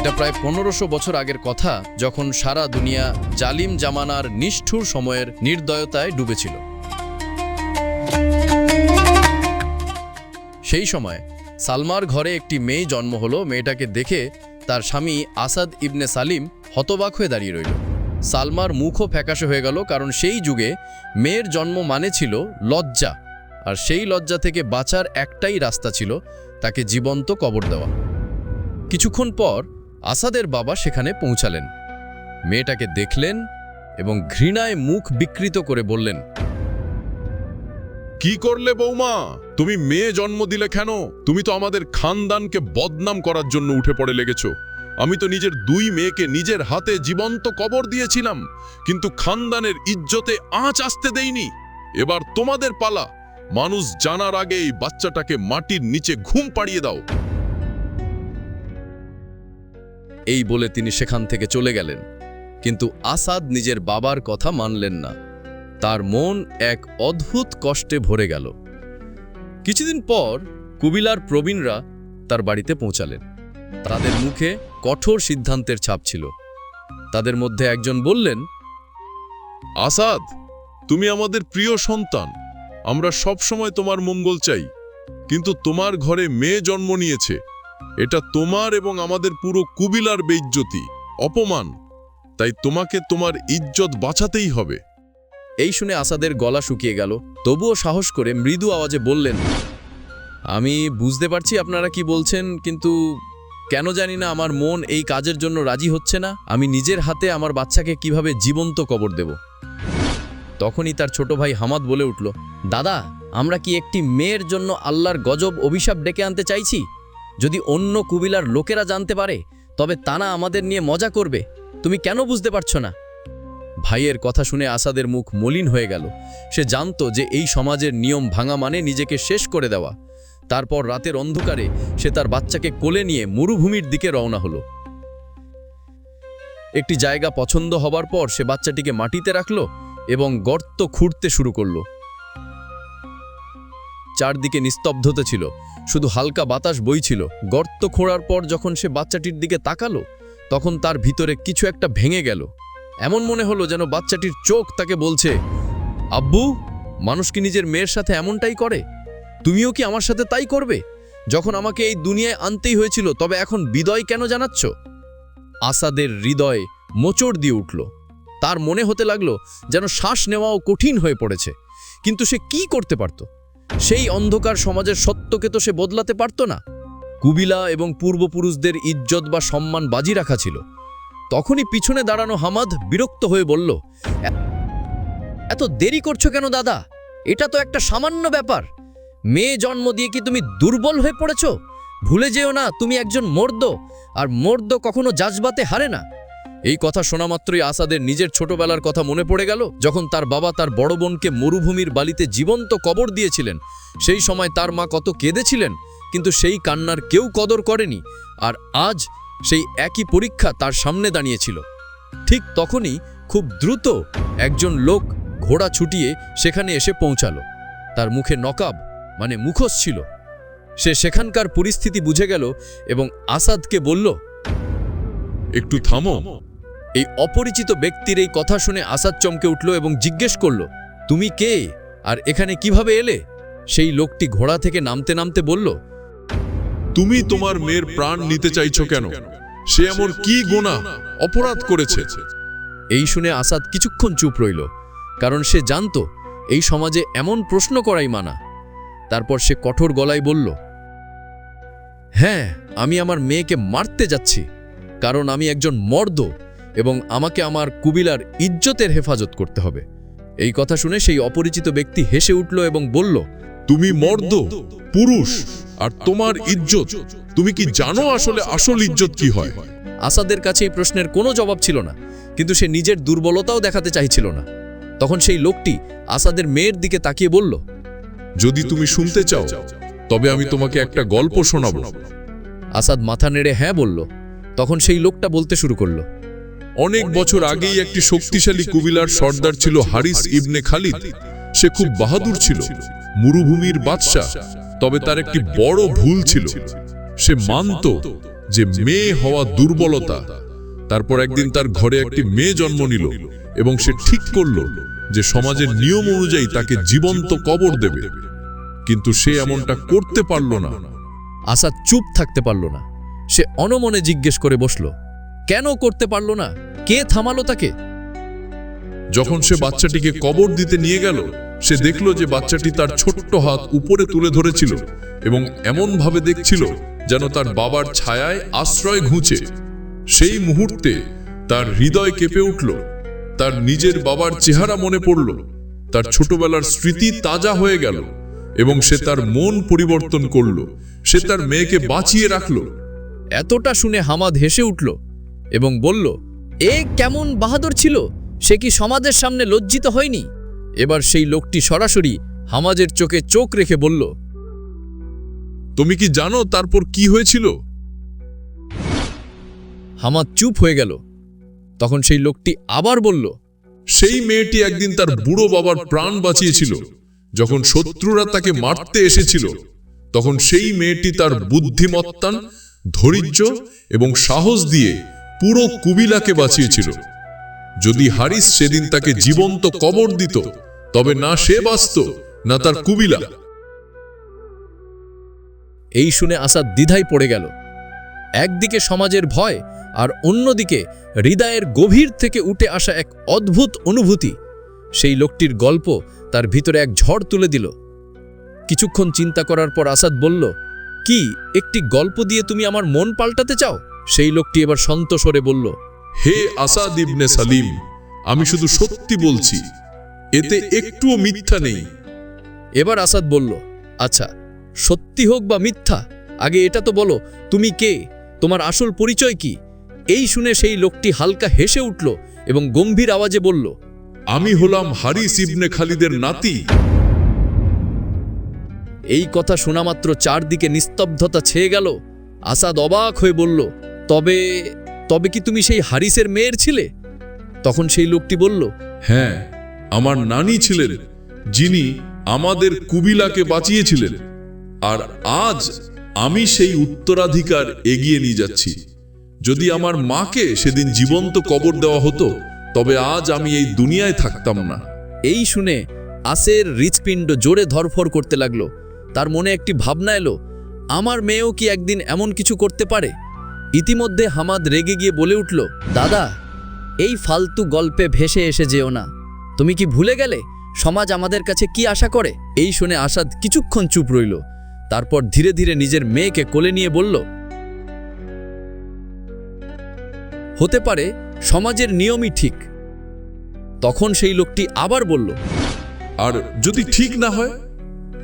এটা প্রায় 1500 বছর আগের কথা, যখন সারা দুনিয়া জালিম জামানার নিষ্ঠুর সময়ের নির্দয়তায় ডুবেছিল। সেই সময় সালমার ঘরে একটি মেয়ে জন্ম হলো। মেয়েটাকে দেখে তার স্বামী আসাদ ইবনে সালিম হতবাক হয়ে দাঁড়িয়ে রইল। সালমার মুখও ফ্যাকাশে হয়ে গেল, কারণ সেই যুগে মেয়ের জন্ম মানে ছিল লজ্জা, আর সেই লজ্জা থেকে বাঁচার একটাই রাস্তা ছিল তাকে জীবন্ত কবর দেওয়া। কিছুক্ষণ পর আসাদের বাবা সেখানে পৌঁছালেন। মেয়েটাকে দেখলেন এবং ঘৃণায় মুখ বিকৃত করে বললেন, কি করলে বৌমা? তুমি মেয়ে জন্ম দিলে কেন? তুমি তো আমাদের খানদানকে বদনাম করার জন্য উঠে পড়ে লেগেছো। আমি তো নিজের 2 মেয়েকে নিজের হাতে জীবন্ত কবর দিয়েছিলাম, কিন্তু খানদানের ইজ্জতে আঁচ আসতে দেইনি। এবার তোমাদের পালা। মানুষ জানার আগে এই বাচ্চাটাকে মাটির নিচে ঘুম পাড়িয়ে দাও। এই বলে তিনি সেখান থেকে চলে গেলেন। কিন্তু আসাদ নিজের বাবার কথা মানলেন না। তার মন এক অদ্ভুত কষ্টে ভরে গেল। কিছুদিন পর কুবিলার প্রবীণরা তার বাড়িতে পৌঁছালেন। তাদের মুখে কঠোর সিদ্ধান্তের ছাপ ছিল। তাদের মধ্যে একজন বললেন, আসাদ, তুমি আমাদের প্রিয় সন্তান। আমরা সব সময় তোমার মঙ্গল চাই, কিন্তু তোমার ঘরে মেয়ে জন্ম নিয়েছে। এটা তোমার এবং আমাদের পুরো কুবিলার বেইজ্জতি, অপমান। তাই তোমাকে তোমার ইজ্জত বাঁচাতেই হবে। এই শুনে আসাদের গলা শুকিয়ে গেল। তবুও সাহস করে মৃদু আওয়াজে বললেন, আমি বুঝতে পারছি আপনারা কি বলছেন, কিন্তু কেন জানি না আমার মন এই কাজের জন্য রাজি হচ্ছে না। আমি নিজের হাতে আমার বাচ্চাকে কিভাবে জীবন্ত কবর দেব? তখনই তার ছোট ভাই হামাদ বলে উঠল, দাদা, আমরা কি একটি মেয়ের জন্য আল্লাহর গজব অভিশাপ ডেকে আনতে চাইছি? যদি অন্য কুবিলার লোকেরা জানতে পারে, তবে তারা আমাদের নিয়ে মজা করবে। তুমি কেন বুঝতে পারছো না? ভাইয়ের কথা শুনে আসাদের মুখ মলিন হয়ে গেল। সে জানত যে এই সমাজের নিয়ম ভাঙা মানে নিজেকে শেষ করে দেওয়া। তারপর রাতের অন্ধকারে সে তার বাচ্চাকে কোলে নিয়ে মরুভূমির দিকে রওনা হলো। একটি জায়গা পছন্দ হবার পর সে বাচ্চাটিকে মাটিতে রাখল এবং গর্ত খুঁড়তে শুরু করল। চারদিকে নিস্তব্ধতা ছিল, শুধু হালকা বাতাস বইছিল। গর্ত খোঁড়ার পর যখন সে বাচ্চাটির দিকে তাকালো, তখন তার ভিতরে কিছু একটা ভেঙে গেল। এমন মনে হলো যেন বাচ্চাটির চোখ তাকে বলছে, আব্বু, মানুষ কি নিজের মেয়ের সাথে এমনটাই করে? তুমিও কি আমার সাথে তাই করবে? যখন আমাকে এই দুনিয়ায় আনতেই হয়েছিল, তবে এখন বিদায় কেন জানাচ্ছ? আসাদের হৃদয় মোচড় দিয়ে উঠল। তার মনে হতে লাগলো যেন শ্বাস নেওয়াও কঠিন হয়ে পড়েছে। কিন্তু সে কি করতে পারত? সেই অন্ধকার সমাজের সত্যকে তো সে বদলাতে পারত না। কুবিলা এবং পূর্বপুরুষদের ইজ্জত বা সম্মান বাজি রাখা ছিল। তখনই পিছনে দাঁড়ানো হামাদ বিরক্ত হয়ে বলল, এত দেরি করছো কেন দাদা? এটা তো একটা সামান্য ব্যাপার। মেয়ে জন্ম দিয়ে কি তুমি দুর্বল হয়ে পড়েছো? ভুলে যেও না, তুমি একজন মর্দ, আর মর্দ কখনো জাজবাতে হারে না। এই কথা শোনা মাত্রই আসাদের নিজের ছোটবেলার কথা মনে পড়ে গেল, যখন তার বাবা তার বড় বোনকে মরুভূমির বালিতে জীবন্ত কবর দিয়েছিলেন। সেই সময় তার মা কত কেঁদেছিলেন, কিন্তু সেই কান্নার কেউ কদর করেনি। আর আজ সেই একই পরীক্ষা তার সামনে দাঁড়িয়েছিল। ঠিক তখনই খুব দ্রুত একজন লোক ঘোড়া ছুটিয়ে সেখানে এসে পৌঁছালো। তার মুখে নকাব মানে মুখোশ ছিল। সে সেখানকার পরিস্থিতি বুঝে গেল এবং আসাদকে বলল, একটু থামো। এই অপরিচিত ব্যক্তির এই কথা শুনে আসাদ চমকে উঠল এবং জিজ্ঞেস করল, তুমি কে আর এখানে কিভাবে এলে? সেই লোকটি ঘোড়া থেকে নামতে নামতে বলল, তুমি তোমার মেয়ের প্রাণ নিতে চাইছো কেন? সে এমন কি গুনাহ, অপরাধ করেছে? এই শুনে আসাদ কিছুক্ষণ চুপ রইল, কারণ সে জানত এই সমাজে এমন প্রশ্ন করাই মানা। তারপর সে কঠোর গলায় বলল, হ্যাঁ, আমি আমার মেয়েকে মারতে যাচ্ছি, কারণ আমি একজন মর্দ এবং আমাকে আমার কুবিলার ইজ্জতের হেফাজত করতে হবে। এই কথা শুনে সেই অপরিচিত ব্যক্তি হেসে উঠল এবং বলল, তুমি মর্দ, পুরুষ, আর তোমার ইজ্জত। তুমি কি জানো আসলে আসল ইজ্জত কি হয়? আসাদের কাছে এই প্রশ্নের কোনো জবাব ছিল না, কিন্তু সে নিজের দুর্বলতাও দেখাতে চাইছিল না। তখন সেই লোকটি আসাদের মেয়ের দিকে তাকিয়ে বলল, যদি তুমি শুনতে চাও, তবে আমি তোমাকে একটা গল্প শোনাবো। আসাদ মাথা নেড়ে হ্যাঁ বলল। তখন সেই লোকটা বলতে শুরু করল, অনেক বছর আগেই একটি শক্তিশালী কুবিলার সর্দার ছিল হারিস ইবনে খালিদ। সে খুব বাহাদুর ছিল, মরুভূমির বাদশা। তবে তার একটি বড় ভুল ছিল। সে মানত যে মেয়ে হওয়া দুর্বলতা। তারপর একদিন তার ঘরে একটি মেয়ে জন্ম নিল এবং সে ঠিক করল যে সমাজের নিয়ম অনুযায়ী তাকে জীবন্ত কবর দেবে, কিন্তু সে এমনটা করতে পারল না। আসাদ চুপ থাকতে পারল না। সে অনমনে জিজ্ঞেস করে বসল, কেন করতে পারল না? কে থামালো তাকে? যখন সে বাচ্চাটিকে কবর দিতে নিয়ে গেল, সে দেখল যে বাচ্চাটি তার ছোট্ট হাত উপরে তুলে ধরেছিল এবং এমন ভাবে দেখছিল যেন তার বাবার ছায়ায় আশ্রয় ঘুঁচে। সেই মুহূর্তে তার হৃদয় কেঁপে উঠল। তার নিজের বাবার চেহারা মনে পড়ল, তার ছোটবেলার স্মৃতি তাজা হয়ে গেল এবং সে তার মন পরিবর্তন করল। সে তার মেয়েকে বাঁচিয়ে রাখল। এতটা শুনে হামাদ হেসে উঠল এবং বলল, এ কেমন বাহাদুর ছিল! সে কি সমাজের সামনে লজ্জিত হয়নি? এবার সেই লোকটি সরাসরি হামাজের চোখে চোখ রেখে বলল, তুমি কি জানো তারপর কি হয়েছিল? হামাদ চুপ হয়ে গেল। তখন সেই লোকটি আবার বলল, সেই মেয়েটি একদিন তার বুড়ো বাবার প্রাণ বাঁচিয়েছিল। যখন শত্রুরা তাকে মারতে এসেছিল, তখন সেই মেয়েটি তার বুদ্ধিমত্তা, ধৈর্য এবং সাহস দিয়ে পুরো কুবিলাকে বাঁচিয়েছিল। যদি হারিস সেদিন তাকে জীবন্ত কবর দিত, তবে না সে বাঁচত না তার কুবিলা। এই শুনে আসাদ দ্বিধায় পড়ে গেল। একদিকে সমাজের ভয় আর অন্যদিকে হৃদয়ের গভীর থেকে উঠে আসা এক অদ্ভুত অনুভূতি। সেই লোকটির গল্প তার ভিতরে এক ঝড় তুলে দিল। কিছুক্ষণ চিন্তা করার পর আসাদ বলল, কি একটি গল্প দিয়ে তুমি আমার মন পাল্টাতে চাও? সেই লোকটি এবার শান্ত স্বরে বলল, হে আসাদ ইবনে সালিম, আমি শুধু সত্যি বলছি, এতে একটুও মিথ্যা নেই। এবার আসাদ বলল, আচ্ছা, সত্যি হোক বা মিথ্যা, আগে এটা তো বলো, তুমি কে? তোমার আসল পরিচয় কি? এই শুনে সেই লোকটি হালকা হেসে উঠল এবং গম্ভীর আওয়াজে বলল, আমি হলাম হারিস ইবনে খালিদের নাতি। এই কথা শোনা মাত্র চারদিকে নিস্তব্ধতা ছেয়ে গেল। আসাদ অবাক হয়ে বলল, তবে তবে কি তুমি সেই হারিসের মেয়ের ছিলে? তখন সেই লোকটি বলল, হ্যাঁ, আমার নানি ছিলেন, যিনি আমাদের কুবিলাকে বাঁচিয়েছিলেন। আর আজ আমি সেই উত্তরাধিকার এগিয়ে নিয়ে যাচ্ছি। যদি আমার মাকে সেদিন জীবন্ত কবর দেওয়া হতো, তবে আজ আমি এই দুনিয়ায় থাকতাম না। এই শুনে আসের হৃৎপিণ্ড জোরে ধরফর করতে লাগলো। তার মনে একটি ভাবনা এলো, আমার মেয়েও কি একদিন এমন কিছু করতে পারে? ইতিমধ্যে হামাদ রেগে গিয়ে বলে উঠল, দাদা, এই ফালতু গল্পে ভেসে এসে যেও না। তুমি কি ভুলে গেলে সমাজ আমাদের কাছে কি আশা করে? এই শুনে আসাদ কিছুক্ষণ চুপ রইল। তারপর ধীরে ধীরে নিজের মেয়েকে কোলে নিয়ে বলল, হতে পারে সমাজের নিয়মই ঠিক। তখন সেই লোকটি আবার বলল, আর যদি ঠিক না হয়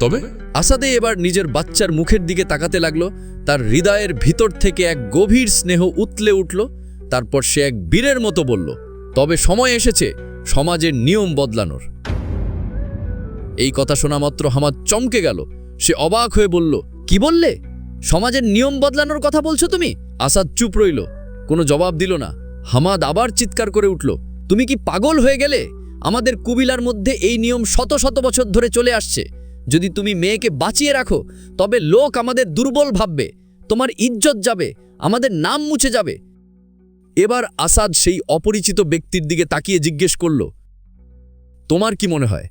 তবে? আসাদে এবার নিজের বাচ্চার মুখের দিকে তাকাতে লাগলো। তার হৃদয়ের ভিতর থেকে এক গভীর স্নেহ উতলে উঠল। তারপর সে এক বীরের মতো বলল, তবে সময় এসেছে সমাজের নিয়ম বদলানোর। এই কথা শোনা মাত্র হামাদ চমকে গেল। সে অবাক হয়ে বলল, কি বললে? সমাজের নিয়ম বদলানোর কথা বলছো তুমি? আসাদ চুপ রইল, কোনো জবাব দিল না। হামাদ আবার চিৎকার করে উঠল, তুমি কি পাগল হয়ে গেলে? আমাদের কুবিলার মধ্যে এই নিয়ম শত শত বছর ধরে চলে আসছে। যদি তুমি মেয়েকে বাঁচিয়ে রাখো, তবে লোক আমাদের দুর্বল ভাববে, তোমার ইজ্জত যাবে, আমাদের নাম মুছে যাবে। এবার আসাদ সেই অপরিচিত ব্যক্তির দিকে তাকিয়ে জিজ্ঞেস করল, তোমার কি মনে হয়,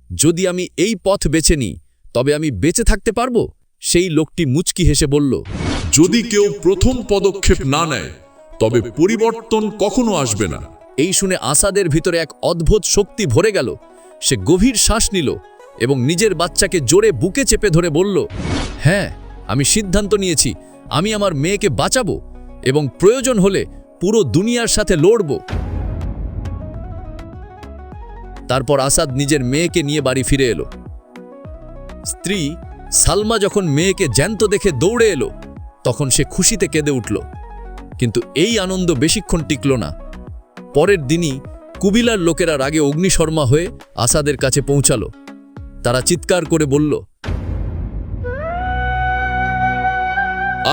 যদি আমি এই পথ বেছে নিই, তবে আমি বেঁচে থাকতে পারবো? সেই লোকটি মুচকি হেসে বলল, যদি কেউ প্রথম পদক্ষেপ না নেয়, তবে পরিবর্তন কখনো আসবে না। এই শুনে আসাদের ভিতরে এক অদ্ভুত শক্তি ভরে গেল। সে গভীর শ্বাস নিল এবং নিজের বাচ্চাকে জোরে বুকে চেপে ধরে বলল, হ্যাঁ, আমি সিদ্ধান্ত নিয়েছি, আমি আমার মেয়েকে বাঁচাবো এবং প্রয়োজন হলে পুরো দুনিয়ার সাথে লড়ব। তারপর আসাদ নিজের মেয়েকে নিয়ে বাড়ি ফিরে এলো। স্ত্রী সালমা যখন মেয়েকে জ্যান্ত দেখে দৌড়ে এলো, তখন সে খুশিতে কেঁদে উঠল। কিন্তু এই আনন্দ বেশিক্ষণ টিকল না। পরের দিনই কুবিলার লোকেরা রাগে অগ্নিশর্মা হয়ে আসাদের কাছে পৌঁছালো। তারা চিৎকার করে বলল,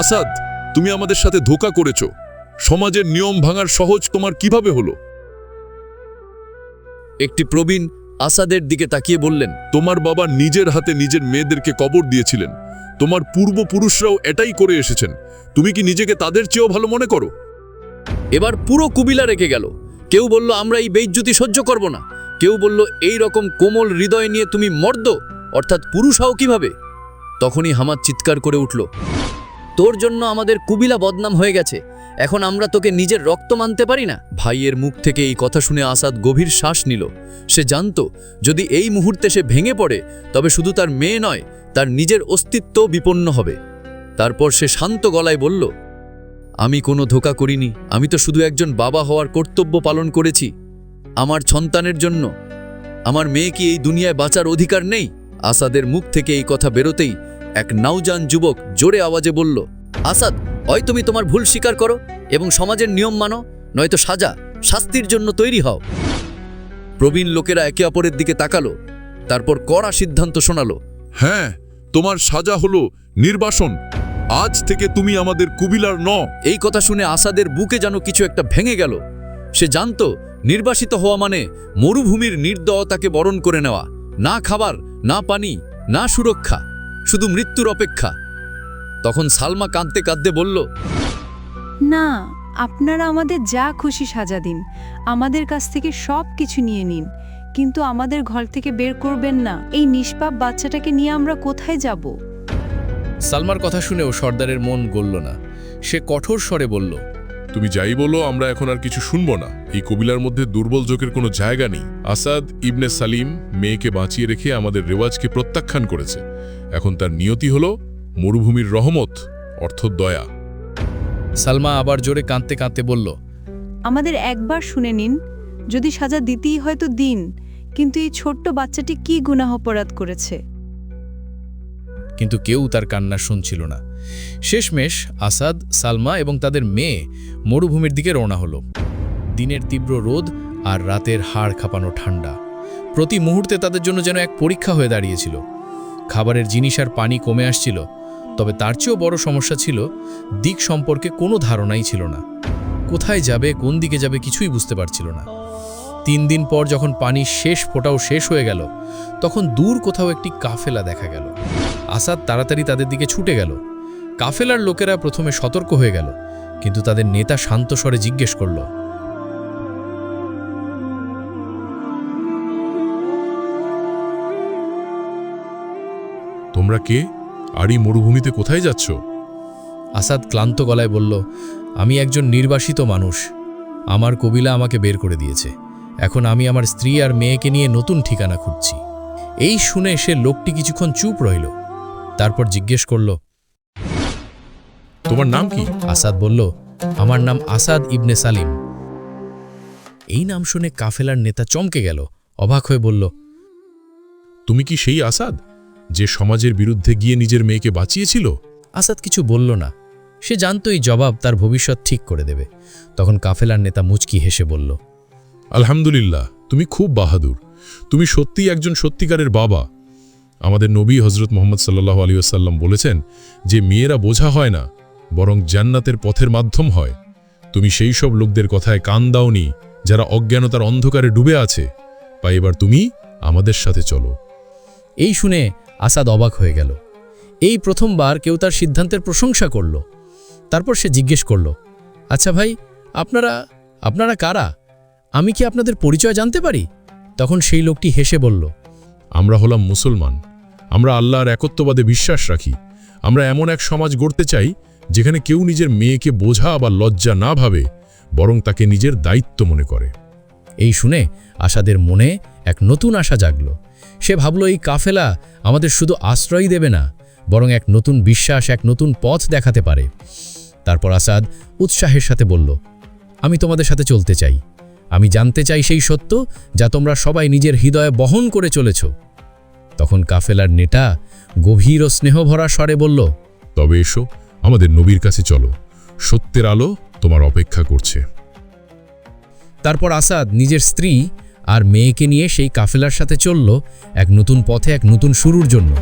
আসাদ, তুমি আমাদের সাথে ধোঁকা করেছ। সমাজের নিয়ম ভাঙার সহজ তোমার কিভাবে হলো? একটি প্রবীণ আসাদের দিকে তাকিয়ে বললেন, তোমার বাবা নিজের হাতে নিজের মেয়েদেরকে কবর দিয়েছিলেন, তোমার পূর্বপুরুষরাও এটাই করে এসেছেন। তুমি কি নিজেকে তাদের চেয়েও ভালো মনে করো? এবার পুরো কুবিলা রেখে গেল। কেউ বলল আমরা এই বেইজ্জতি সহ্য করব না, কেউ বলল এই রকম কোমল হৃদয় নিয়ে তুমি মর্দ অর্থাৎ পুরুষ হও কিভাবে। তখনই হামাদ চিৎকার করে উঠল, তোর জন্য আমাদের কুবিলা বদনাম হয়ে গেছে, এখন আমরা তোকে নিজের রক্ত মানতে পারি না। ভাইয়ের মুখ থেকে এই কথা শুনে আসাদ গভীর শ্বাস নিল। সে জানত যদি এই মুহূর্তে সে ভেঙে পড়ে তবে শুধু তার মেয়ে নয়, তার নিজের অস্তিত্ব বিপন্ন হবে। তারপর সে শান্ত গলায় বলল, আমি কোনো ধোঁকা করিনি, আমি তো শুধু একজন বাবা হওয়ার কর্তব্য পালন করেছি আমার সন্তানের জন্য। আমার মেয়ে কি এই দুনিয়ায় বাঁচার অধিকার নেই? আসাদের মুখ থেকে এই কথা বেরোতেই এক নওজান যুবক জোরে আওয়াজে বলল, আসাদ, হয় তুমি তোমার ভুল স্বীকার করো এবং সমাজের নিয়ম মানো, নয়তো শাস্তির জন্য তৈরি হও। প্রবীণ লোকেরা একে অপরের দিকে তাকালো, তারপর কড়া সিদ্ধান্ত শোনালো। হ্যাঁ, তোমার সাজা হলো নির্বাসন। আজ থেকে তুমি আমাদের কুবিলার ন। এই কথা শুনে আসাদের বুকে যেন কিছু একটা ভেঙে গেল। সে জানত নির্বাসিত হওয়া মানে মরুভূমির নির্দয়তাকে বরণ করে নেওয়া, না খাবার, না পানি, না সুরক্ষা, শুধু মৃত্যুর অপেক্ষা। তখন সালমা কাঁদতে কাঁদতে বলল, না, আপনারা আমাদের যা খুশি সাজা দিন, আমাদের কাছ থেকে সব কিছু নিয়ে নিন, কিন্তু আমাদের ঘর থেকে বের করবেন না। এই নিষ্পাপ বাচ্চাটাকে নিয়ে আমরা কোথায় যাব? সালমার কথা শুনেও সর্দারের মন গলল না। সে কঠোর স্বরে বলল, তুমি যাই বলো, আমরা এখন আর কিছু শুনবো না। এই কবিলার মধ্যে দুর্বল যোগের কোনো জায়গা নেই। আসাদ ইবনে সালিম মেয়েকে বাঁচিয়ে রেখে আমাদের রেওয়াজকে প্রত্যাখ্যান করেছে। এখন তার নিয়তি হলো মরুভূমির রহমত, অর্থাৎ দয়া। সালমা আবার জোরে কাঁদতে কাঁদতে বলল, আমাদের একবার শুনে নিন, যদি সাজা দিতেই হয়তো দিন, কিন্তু এই ছোট্ট বাচ্চাটি কি গুনাহ অপরাধ করেছে? কিন্তু কেউ তার কান্না শুনছিল না। শেষমেশ আসাদ, সালমা এবং তাদের মেয়ে মরুভূমির দিকে রওনা হলো। দিনের তীব্র রোদ আর রাতের হাড় কাঁপানো ঠান্ডা প্রতি মুহূর্তে তাদের জন্য যেন এক পরীক্ষা হয়ে দাঁড়িয়েছিল। খাবারের জিনিস আর পানি কমে আসছিল, তবে তার চেয়েও বড় সমস্যা ছিল দিক সম্পর্কে কোনো ধারণাই ছিল না। কোথায় যাবে, কোন দিকে যাবে কিছুই বুঝতে পারছিল না। 3 দিন পর যখন পানির শেষ ফোঁটাও শেষ হয়ে গেল, তখন দূর কোথাও একটি কাফেলা দেখা গেল। আসাদ তাড়াতাড়ি তাদের দিকে ছুটে গেল। কাফেলার লোকেরা প্রথমে সতর্ক হয়ে গেল, কিন্তু তাদের নেতা শান্ত স্বরে জিজ্ঞেস করল, তোমরা কে? আর এই মরুভূমিতে কোথায় যাচ্ছ? আসাদ ক্লান্ত গলায় বলল, আমি একজন নির্বাসিত মানুষ। আমার কবিলা আমাকে বের করে দিয়েছে। এখন আমি আমার স্ত্রী আর মেয়েকে নিয়ে নতুন ঠিকানা খুঁজছি। এই শুনে সে লোকটি কিছুক্ষণ চুপ রইল, তারপর জিজ্ঞেস করল, তোমার নাম কি? আসাদ বলল, আমার নাম আসাদ ইবনে সালিম। এই নাম শুনে কাফেলার নেতা চমকে গেল, অবাক হয়ে বলল, তুমি কি সেই আসাদ যে সমাজের বিরুদ্ধে গিয়ে নিজের মেয়েকে বাঁচিয়েছিল? আসাদ কিছু বলল না। সে জানত এই জবাব তার ভবিষ্যৎ ঠিক করে দেবে। তখন কাফেলার নেতা মুচকি হেসে বলল, আলহামদুলিল্লাহ, তুমি খুব বাহাদুর। তুমি সত্যিই একজন সত্যিকারের বাবা। আমাদের নবী হজরত মোহাম্মদ সাল্লাল্লাহু আলাইহি ওয়াসাল্লাম বলেছেন যে মেয়েরা বোঝা হয় না, বরং জান্নাতের পথের মাধ্যম হয়। তুমি সেই সব লোকদের কথায় কান দাওনি যারা অজ্ঞানতার অন্ধকারে ডুবে আছে। বা এবার তুমি আমাদের সাথে চলো। এই শুনে আসাদ অবাক হয়ে গেল। এই প্রথমবার কেউ তার সিদ্ধান্তের প্রশংসা করল। তারপর সে জিজ্ঞেস করল, আচ্ছা ভাই, আপনারা কারা? আমি কি আপনাদের পরিচয় জানতে পারি? তখন সেই লোকটি হেসে বলল, আমরা হলাম মুসলমান। আমরা আল্লাহর একত্ববাদে বিশ্বাস রাখি। আমরা এমন এক সমাজ গড়তে চাই যেখানে কেউ নিজের মেয়েকে বোঝা বা লজ্জা না ভাবে, বরং তাকে নিজের দায়িত্ব মনে করে। এই শুনে আসাদের মনে এক নতুন আশা জাগল। সে ভাবল, এই কাফেলা আমাদের শুধু আশ্রয় দেবে না, বরং এক নতুন বিশ্বাস, এক নতুন পথ দেখাতে পারে। তারপর আসাদ উৎসাহের সাথে বলল, আমি তোমাদের সাথে চলতে চাই। আমি জানতে চাই সেই সত্য যা তোমরা সবাই নিজের হৃদয়ে বহন করে চলেছ। তখন কাফেলার নেতা গভীর ও স্নেহভরা স্বরে বলল, তবে এসো, আমাদের নবীর কাছে চলো। সত্যের আলো তোমার অপেক্ষা করছে। তারপর আসাদ নিজের স্ত্রী আর মেয়েকে নিয়ে সেই কাফেলার সাথে চলল এক নতুন পথে, এক নতুন শুরুর জন্য।